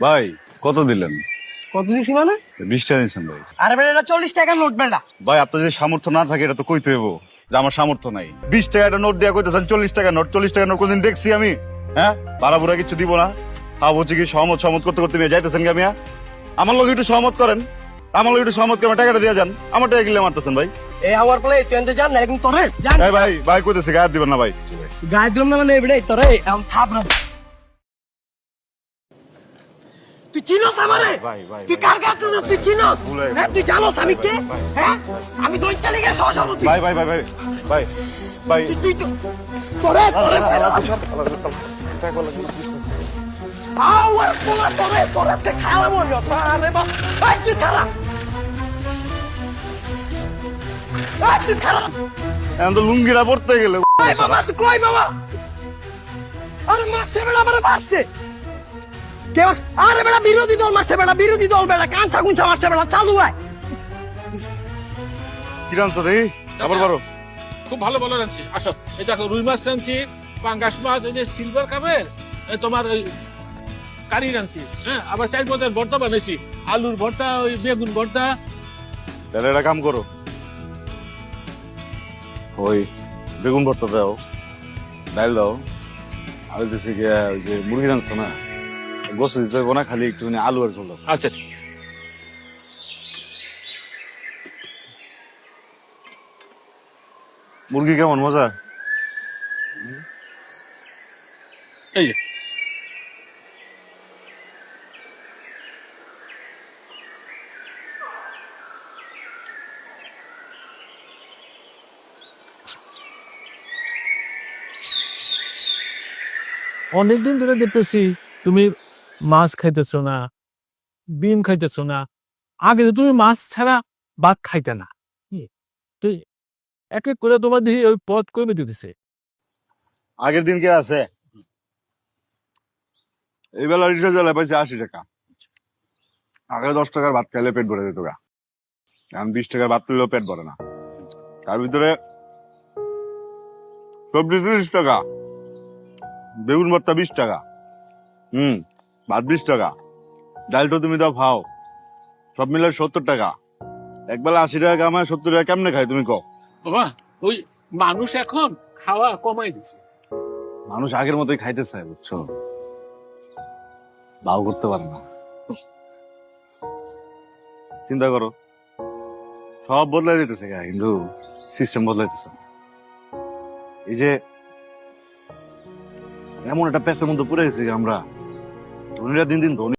ভাই কত দিলেন? কত দিছি মানে? 20 টাকা দিচ্ছেন ভাই। আরে বেটা এটা 40 টাকার নোট বেটা। ভাই আপনার যদি সামর্থ্য না থাকে এটা তো কইতে হইবো যে আমার সামর্থ্য নাই। 20 টাকা একটা নোট দিয়া কইতেছেন 40 টাকা নোট। 40 টাকা নোট কোনদিন দেখছি আমি? হ্যাঁ, ভাড়া বুড়া কিছু দিব না। হচ্ছে কি সহমত করতে করতে মেয়ে যাইতেছেন গা মিয়া? আমার লোক একটু সহমত করেন, আমার লোক একটু সহমত করেন, টাকাটা দিয়ে যান। আমার টাকা গিলে মারতেছেন ভাই। এই আওয়ার প্লে তুই এনতে জান না এরকম তোরে জান। এই ভাই ভাই কইতেছি গায়ে হাত দিবেন না ভাই। গায়ে দিলাম না মানে বেটা তোরে এম থাপ না। তুই চিনোস আমারে? ভাই, তুই কার কাছে তুই চিনোস? ভুলে হ্যাঁ তুই জানোস আমি কে? হ্যাঁ আমি দই চালি গে সহসভাপতি। ভাই ভাই ভাই ভাই ভাই ভাই তুই তো তোরে আওয়ার পোলা তোরে তে খালা মরিও আরে বা এই তুই খালা তুই খালা এখন তো লুঙ্গিটা পড়তে গেলে এই বাবা তুই কই বাবা আরে মারছে বেড়া আমারে মারছে কে মারছে? আরে বেড়া বিরোধী দল মারছে বেড়া বিরোধী দল বেড়া কাঁচা কুঞ্চা মারছে বেড়া চালু হয় কি জানছো রে? আবার বারো খুব ভালো ভালো রাঁধছি। আসো এই দেখো রুই মাছ রাঁধছি, পাঙ্গাস মাছ, এই যে সিলভার কাপের তোমার ওই কারি রাঁধছি, হ্যাঁ আবার চার পদের ভর্তা বানাইছি, আলুর ভর্তা, ওই বেগুন ভর্তা। তাহলে একটা কাম করো, ওই বেগুন ভর্তা দাও, ডাল দাও, আর দিচ্ছে গিয়া ওই যে মুরগি রাঁধছো না, গোস দিতে হবে না, খালি একটুখানি আলু আর ঝোল দাও। আচ্ছা ঠিক আছে। মুরগি কেমন মজা? এই যে অনেকদিন ধরে দেখতেছি তুমি মাছ খাইতেছো না, ডিম খাইতেছো না। আগে তো তুমি মাছ ছাড়া ভাত খাইতে না, তুই এক এক করে তোমার দিয়ে ওই পথ কমে দিতেছে। আগের দিন কে আছে? এই বেলা রিক্সা চালায় পাইছে 80 টাকা। আগে 10 টাকার ভাত খাইলে পেট ভরে যেত গা, এখন 20 টাকার ভাত পেলেও পেট ভরে না। তার ভিতরে সবজি 30 টাকা, বেগুন ভর্তা 20 টাকা, ভাত 20 টাকা, ডাল তো তুমি দাও খাও, সব মিলে 70 টাকা। একবেলা 80 টাকা কামায় 70 টাকা কেমনে খায় তুমি কও? বাবা ওই মানুষ এখন খাওয়া কমাই দিছে। মানুষ আগের মতোই খাইতে চায়, বুঝছো, ভাও করতে পারে না। চিন্তা করো, সব বদলাই যেতেছে গা, কিন্তু সিস্টেম বদলাইতেছে না। এই যে এমন একটা পেশার মধ্যে পড়ে গেছি আমরা, ধনীরা দিন দিন ধনী